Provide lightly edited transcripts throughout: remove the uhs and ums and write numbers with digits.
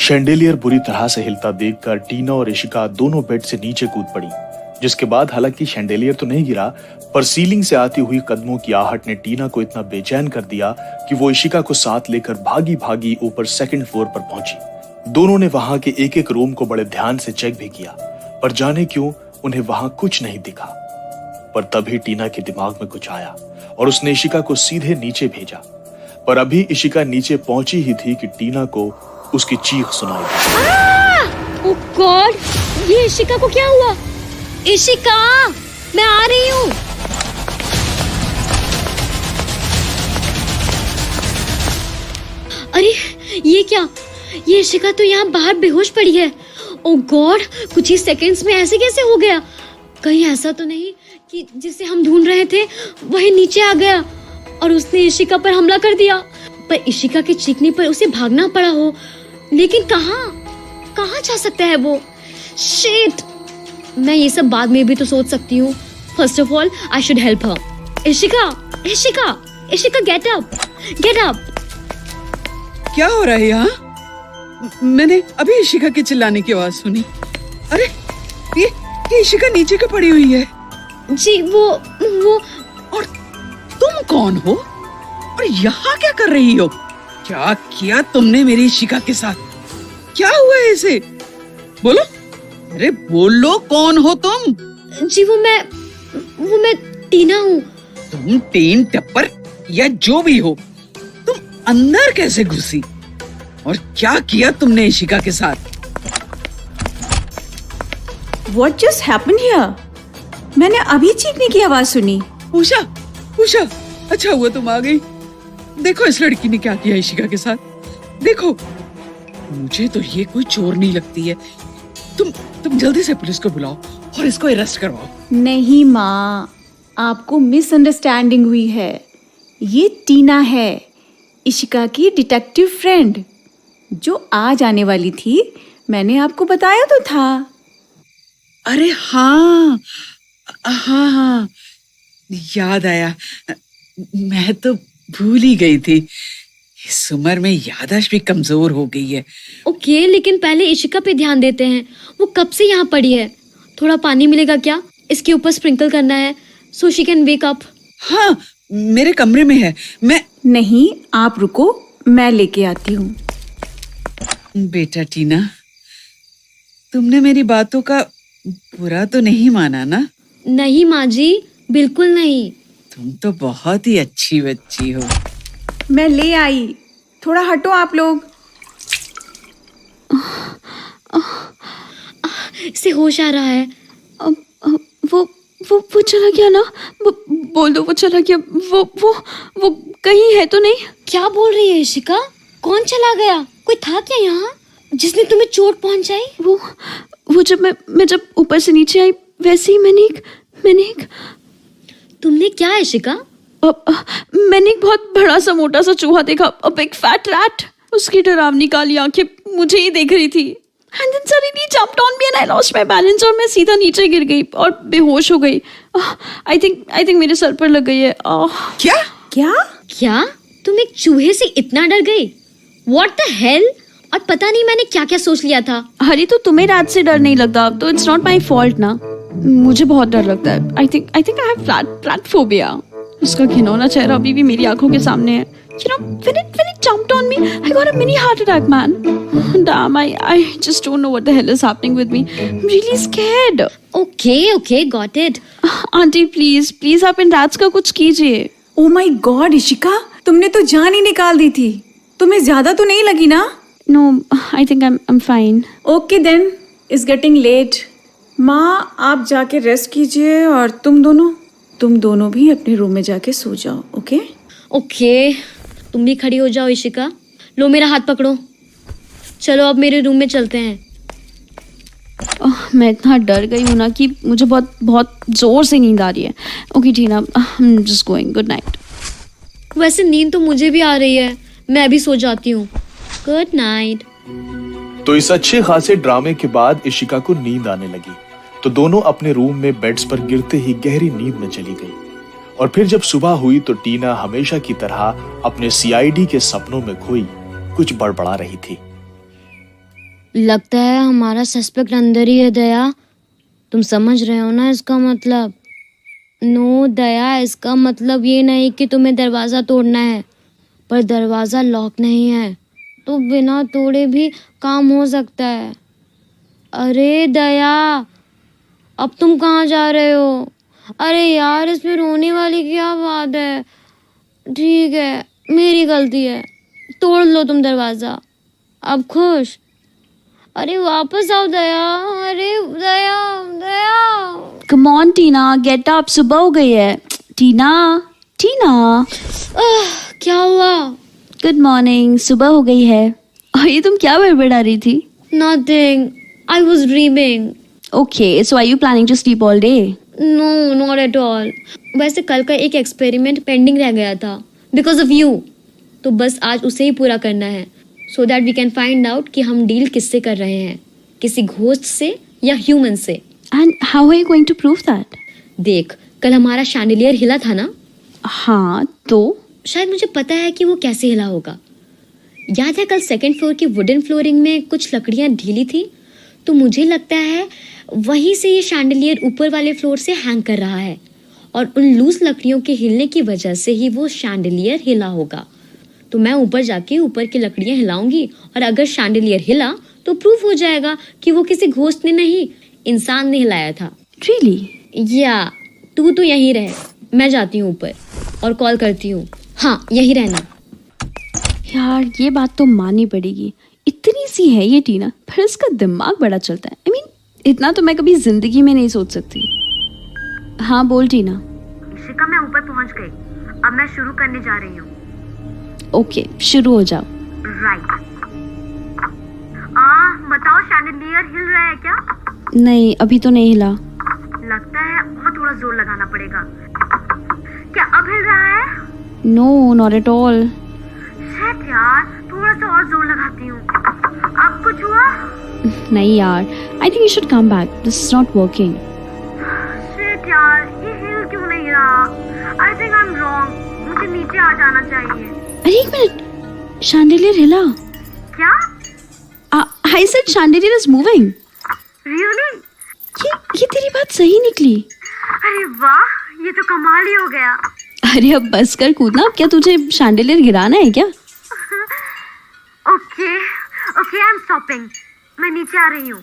शैंडेलियर बुरी तरह से हिलता देखकर टीना और इशिका दोनों बेड से नीचे कूद पड़ी, जिसके बाद हालांकि शैंडेलियर तो नहीं गिरा, पर सीलिंग से आती हुई कदमों की आहट ने टीना को इतना बेचैन कर दिया कि वो इशिका को साथ लेकर भागी भागी ऊपर सेकंड फ्लोर पर पहुंची। दोनों ने वहां के एक एक रूम को बड़े ध्यान से चेक भी किया, पर जाने क्यों उन्हें वहां कुछ नहीं दिखा। पर तभी टीना के दिमाग में कुछ आया और उसने इशिका को सीधे नीचे भेजा। पर अभी इशिका नीचे पहुंची ही थी कि टीना को उसकी चीख सुनाई दी। ओह गॉड, ये इशिका को क्या हुआ? इशिका, मैं आ रही हूँ। अरे ये क्या? ये इशिका तो यहाँ बाहर बेहोश पड़ी है। ओह गॉड, कुछ ही सेकंड्स में ऐसे कैसे हो गया? कहीं ऐसा तो नहीं कि जिसे हम ढूंढ रहे थे वही नीचे आ गया और उसने इशिका पर हमला कर दिया? पर इशिका के चीखने पर उसे भागना पड़ा हो, लेकिन कहाँ जा सकता है वो? शिट, मैं ये सब बाद में भी तो सोच सकती हूँ। First of all I should help her. Ishika, Ishika, Ishika, get up, get up. क्या हो रहा है यहाँ? मैंने अभी इशिका के चिल्लाने की आवाज सुनी। अरे ये इशिका नीचे क्यों पड़ी हुई है? जी वो और तुम कौन हो और यहाँ क्या कर रही हो? क्या किया तुमने मेरी इशिका के साथ? क्या हुआ है इसे? बोलो, अरे बोलो, कौन हो तुम? जी वो मैं टीना हूँ। तुम टीन टप्पर या जो भी हो, तुम अंदर कैसे घुसी और क्या किया तुमने इशिका के साथ? What just happened here? मैंने अभी चीखने की आवाज सुनी। उषा, अच्छा हुआ तुम आ गई। देखो इस लड़की ने क्या किया इशिका के साथ। देखो, मुझे तो ये कोई चोर नहीं लगती है। तुम जल्दी से पुलिस को बुलाओ और इसको अरेस्ट करवाओ। नहीं माँ, आपको मिसअंडरस्टैंडिंग हुई है। ये टीना है, इशिका की डिटेक्टिव फ्रेंड, जो आज आने वाली थी। मैंने आपको बताया तो था। अरे हाँ, याद आया। मैं तो भूल ही गई थी। इस उम्र में याददाश्त भी कमजोर हो गई है। ओके, लेकिन पहले इशिका पे ध्यान देते हैं। वो कब से यहाँ पड़ी है? थोड़ा पानी मिलेगा क्या? इसके ऊपर स्प्रिंकल करना है so she can wake up. हाँ, मेरे कमरे में है। नहीं, आप रुको, मैं लेके आती हूँ। बेटा टीना, तुमने मेरी बातों का बुरा तो नहीं माना ना? नहीं माँ जी, बिल्कुल नहीं। तुम तो बहुत ही अच्छी बच्ची हो। मैं ले आई, थोड़ा हटो आप लोग। इसे होश आ रहा है। वो चला गया ना? बोल दो वो चला गया। वो कहीं है तो नहीं? क्या बोल रही है इशिका? कौन चला गया? कोई था क्या यहाँ जिसने तुम्हें चोट पहुंचाई? वो जब मैं जब ऊपर से नीचे आई, वैसे ही मैंने एक तुमने क्या इशिका? मैंने एक बहुत बड़ा सा मोटा सा चूहा देखा, a big fat rat। उसकी डरावनी काली आंखें मुझे ही देख रही थी। And then suddenly jumped on me and I lost my balance और मैं सीधा नीचे गिर गई और बेहोश हो गई। I think मेरे सर पर लग गई है। क्या? तुम एक चूहे से इतना डर गई? What the hell? और पता नहीं मैंने क्या क्या सोच लिया था। हरी, तो तुम्हें रात से डर नहीं लगता तो इट्स नॉट माई फॉल्ट ना। मुझे बहुत डर लगता है। I think I have flat phobia. उसका घिनौना चेहरा अभी भी मेरी आंखों के सामने है। You know, when it jumped on me, I got a mini heart attack, man. Damn, I just don't know what the hell is happening with me. I'm really scared. Okay, got it. Auntie, please आप इन rats का कुछ कीजिए। Oh my God, Ishika, तुमने तो जान ही निकाल दी थी। तुम्हें ज्यादा तो नहीं लगी ना? No, I think I'm fine. Okay then, it's getting late. माँ, आप जाके रेस्ट कीजिए और तुम दोनों भी अपने रूम में जाके सो जाओ। ओके, तुम भी खड़ी हो जाओ इशिका। लो मेरा हाथ पकड़ो। चलो अब मेरे रूम में चलते हैं। मैं इतना डर गई हूँ ना कि मुझे बहुत जोर से नींद आ रही है। Okay Tina, I'm just going. Good night. वैसे नींद तो मुझे भी आ रही है, मैं भी सो जाती हूँ। Good night. तो इस अच्छे खासे ड्रामे के बाद इशिका को नींद आने लगी, तो दोनों अपने रूम में बेड्स पर गिरते ही गहरी नींद में चली गई। और फिर जब सुबह हुई तो टीना हमेशा की तरह अपने सीआईडी के सपनों में खोई कुछ बड़बड़ा रही थी। लगता है हमारा सस्पेक्ट अंदर ही है दया। तुम समझ रहे हो ना इसका मतलब? नो दया, इसका मतलब ये नहीं कि तुम्हें दरवाज़ा तोड़ना है, पर दरवाज़ा लॉक नहीं है तो बिना तोड़े भी काम हो सकता है। अरे दया, अब तुम कहाँ जा रहे हो? अरे यार, इसमें रोने वाली क्या बात है? ठीक है, मेरी गलती है, तोड़ लो तुम दरवाज़ा। अब खुश? अरे वापस आओ दया। अरे Daya Daya. Come on Tina, get up, सुबह हो गई है। टीना टीना, क्या हुआ? गुड मॉर्निंग, सुबह हो गई है। और ये तुम क्या बड़बड़ा रही थी? Nothing. I was dreaming. Okay, so are you planning to sleep all day? No, not at all. वैसे कल का एक एक्सपेरिमेंट पेंडिंग रह गया था बिकॉज ऑफ यू, तो बस आज उसे ही पूरा करना है so that we can find out कि हम डील किससे कर रहे हैं, किसी घोस्ट से या ह्यूमन से। And how are you going to prove that? देख, कल हमारा शैंडिलियर हिला था ना, हाँ, तो शायद मुझे पता है कि वो कैसे हिला होगा। याद है कल सेकंड फ्लोर की वुडन फ्लोरिंग में कुछ लकड़ियां ढीली थी, तो मुझे लगता है वहीं से ये शैंडिलियर ऊपर वाले फ्लोर से हैंग कर रहा है और उन लूज लकड़ियों के हिलने की वजह से ही वो शैंडिलियर हिला होगा। तो मैं ऊपर जाके ऊपर की लकड़ियां हिलाऊंगी और अगर शैंडिलियर हिला तो प्रूफ हो जाएगा कि वो किसी घोस्ट ने नहीं, इंसान ने हिलाया था। रियली? या तू तो यहीं रह, मैं जाती हूँ ऊपर और कॉल करती हूँ। हाँ, यहीं रहना। यार, ये बात तो माननी पड़ेगी, इतनी सी है ये टीना, पर इसका दिमाग बड़ा चलता है। I mean, इतना तो मैं कभी जिंदगी में नहीं सोच सकती। हाँ बोल टीना। इशिका, मैं ऊपर पहुंच गई, अब मैं शुरू करने जा रही हूँ। ओके, शुरू हो जाओ। राइट। बताओ, शैंडिलियर हिल रहा है क्या? नहीं, अभी तो नहीं हिला। लगता है और थोड़ा जोर लगाना पड़ेगा। क्या अब हिल रहा है? No, not at all. Shit यार, थोड़ा सा और जोर लगाती हूँ। अब कुछ हुआ? नहीं यार, I think you should come back, this is not working. Shit यार, ये हिल क्यों नहीं रहा? I think I am wrong, मुझे नीचे आ जाना चाहिए। अरे एक मिनट, शैंडिलियर हिला। क्या? I said chandelier is moving. Really? ये तेरी बात सही निकली। अरे वाह, ये तो कमाल ही हो गया। अरे अब बस कर कूदना, क्या तुझे शैंडिलियर गिराना है क्या? Okay okay, I am stopping, मैं नीचे आ रही हूँ।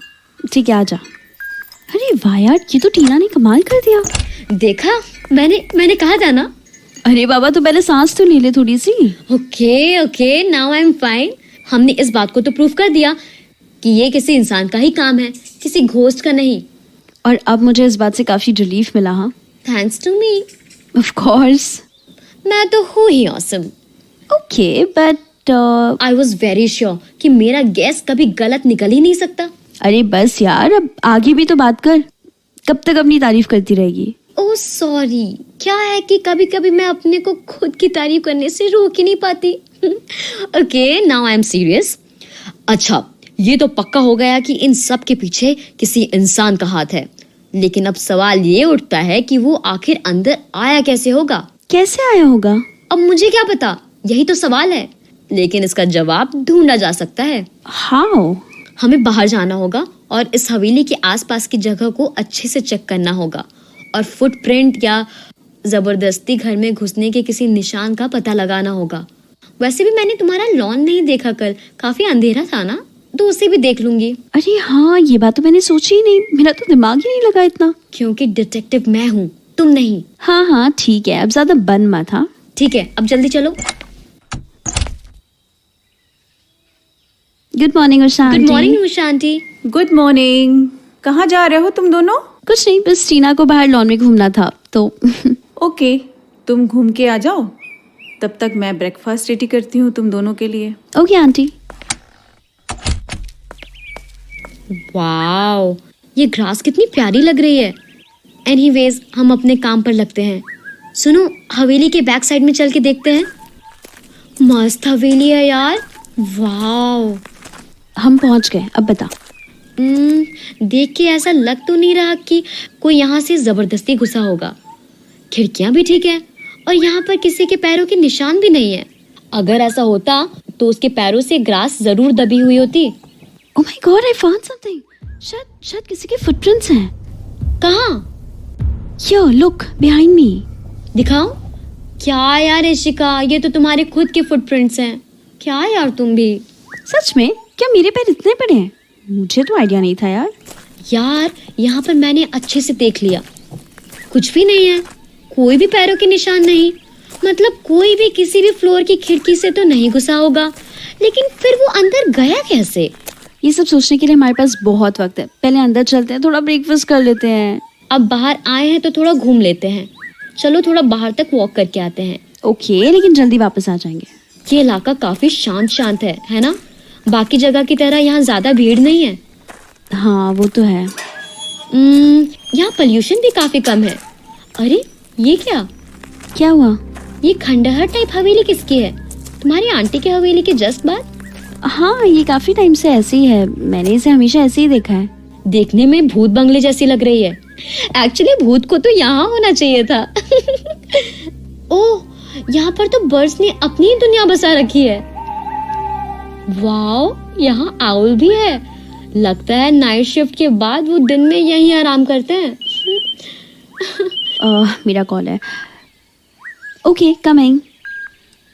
ठीक है, आजा। अरे वाह यार, ये तो टीना ने कमाल कर दिया। देखा, मैंने कहा था ना। अरे बाबा, तो पहले सांस तो ले ले थोड़ी सी। Okay okay, now I am fine. हमने इस बात को तो प्रूफ कर दिया कि ये किसी इंसान का ही काम है, किसी घोस्ट का नहीं। और अब मुझे इस बात से काफी रिलीफ मिला। हाँ, thanks to me. Of course. मैं तो हूँ ही awesome. Okay, but I was very sure कि मेरा गैस कभी गलत निकल ही नहीं सकता। अरे बस यार, अब आगे भी तो बात कर, कब तक अपनी तारीफ करती रहेगी? ओह सॉरी, क्या है कि कभी कभी मैं अपने को खुद की तारीफ करने से रोक ही नहीं पाती। Okay, now I am serious. अच्छा, ये तो पक्का हो गया कि इन सब के पीछे किसी इंसान का हाथ है, लेकिन अब सवाल ये उठता है कि वो आखिर अंदर आया कैसे होगा? कैसे आया होगा? अब मुझे क्या पता, यही तो सवाल है, लेकिन इसका जवाब ढूंढा जा सकता है। हाउ? हमें बाहर जाना होगा और इस हवेली के आसपास की जगह को अच्छे से चेक करना होगा और फुटप्रिंट या जबरदस्ती घर में घुसने के किसी निशान का पता लगाना होगा। वैसे भी मैंने तुम्हारा लॉन नहीं देखा कल, काफी अंधेरा था ना, तो उसे भी देख लूंगी। अरे हाँ, ये बात तो मैंने सोची ही नहीं, मेरा तो दिमाग ही नहीं लगा इतना। क्योंकि डिटेक्टिव मैं हूँ, तुम नहीं। हाँ हाँ ठीक है, अब ज्यादा बन मत। हाँ ठीक है, अब जल्दी चलो। Good morning Usha aunty. Good morning Usha aunty. Good morning. कहाँ जा रहे हो तुम दोनों? कुछ नहीं, बस टीना को बाहर लॉन में घूमना था तो। ओके, तुम घूम के आ जाओ, तब तक मैं ब्रेकफास्ट रेडी करती हूँ तुम दोनों के लिए। Okay aunty. वाओ, ये ग्रास कितनी प्यारी लग रही है। एनीवेज, हम अपने काम पर लगते हैं। सुनो, हवेली के बैक साइड में चल के देखते हैं। मस्त हवेली है यार, वाओ। हम पहुंच गए, अब बता। देख के ऐसा लग तो नहीं रहा कि कोई यहाँ से जबरदस्ती घुसा होगा। खिड़कियां भी ठीक है और यहाँ पर किसी के पैरों के निशान भी नहीं है। अगर ऐसा होता तो उसके पैरों से ग्रास जरूर दबी हुई होती। Oh my God, I found something. शायद किसी के फुटप्रिंट्स हैं. कहाँ? Here, look behind me. दिखाओ. क्या यार ऋषिका, ये तो तुम्हारे खुद के फुटप्रिंट्स हैं. क्या यार तुम भी. सच में? क्या मेरे पैर इतने बड़े हैं? मुझे तो आइडिया नहीं था यार. यार यहाँ पर मैंने अच्छे से देख लिया. कुछ भी नहीं है. कोई भी पैरों के निशान नहीं. मतलब कोई भी किसी भी फ्लोर की खिड़की से तो नहीं घुसा होगा. लेकिन फिर वो अंदर गया कैसे? ये सब सोचने के लिए हमारे पास बहुत वक्त है. पहले अंदर चलते हैं, थोड़ा ब्रेकफास्ट कर लेते हैं. अब बाहर आए हैं तो थोड़ा घूम लेते हैं. चलो थोड़ा बाहर तक वॉक करके आते हैं. ओके, लेकिन जल्दी वापस आ जाएंगे. ये इलाका काफी शांत है ना? बाकी जगह की तरह यहाँ ज्यादा भीड़ नहीं है. हाँ वो तो है. यहाँ पोल्यूशन भी काफी कम है. अरे ये क्या हुआ? ये खंडहर टाइप हवेली किसकी है? तुम्हारी आंटी की हवेली के जस्ट बाद. हाँ ये काफी टाइम से ऐसे ही है. मैंने इसे हमेशा ऐसे ही देखा है. देखने में भूत बंगले जैसी लग रही है. एक्चुअली भूत को तो यहाँ होना चाहिए था. ओह, यहाँ पर तो बर्ड्स ने अपनी ही दुनिया बसा रखी है. वाओ, यहाँ आउल भी है. लगता है नाइट शिफ्ट के बाद वो दिन में यहीं आराम करते हैं. मेरा कॉल है. Okay coming.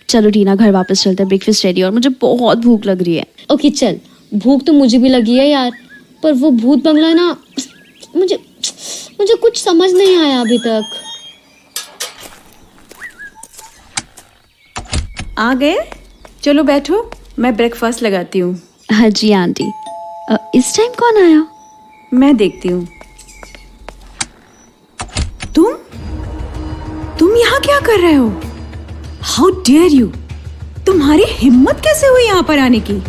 चलो टीना, घर वापस चलते हैं. ब्रेकफास्ट रेडी और मुझे बहुत भूख लग रही है. ओके चल. भूख तो मुझे भी लगी है यार. पर वो भूत बंगला ना, मुझे कुछ समझ नहीं आया अभी तक. आ गए? चलो बैठो, मैं ब्रेकफास्ट लगाती हूँ. हाँ जी आंटी. इस टाइम कौन आया? मैं देखती हूँ. तुम यहाँ क्या कर रहे हो? How dare you! तुम्हारी हिम्मत कैसे हुई यहाँ पर आने की?